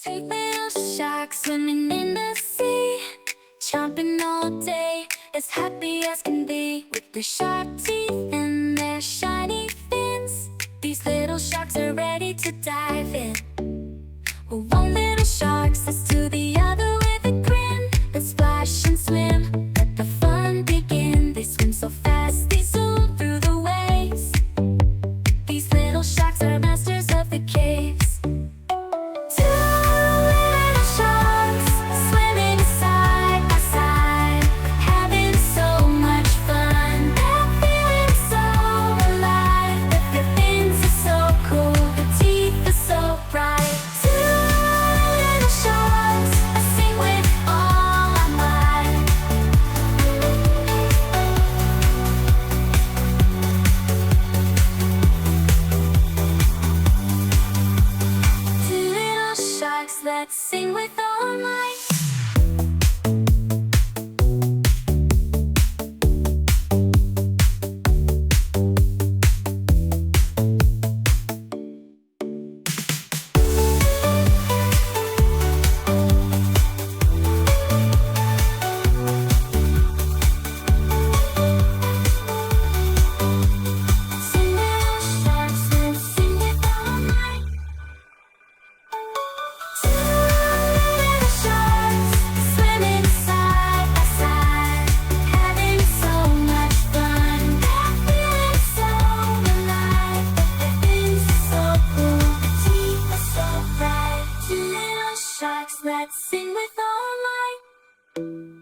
Two little sharks swimming in the sea, chomping all day, as happy as can be. With their sharp teeth and their shiny fins, these little sharks are ready to dive in. Well, one little shark says to the other with a grin, "Let's splash and swim, let the fun begin." They swim so fast, they zoom through the waves. These little sharks are masters of the caves. Two little sharks swimming side by side, having so much fun. They're feeling so alive, that their fins are so cool, their teeth are so bright. Two little sharks, I sing with all my might. Two little sharks, let's sing with all might. Sing little sharks, let's sing with all might. Two little sharks swimming side by side, having so much fun. They're feeling so alive, their fins are so cool, their teeth are so bright. Two little sharks, let's sing with all might.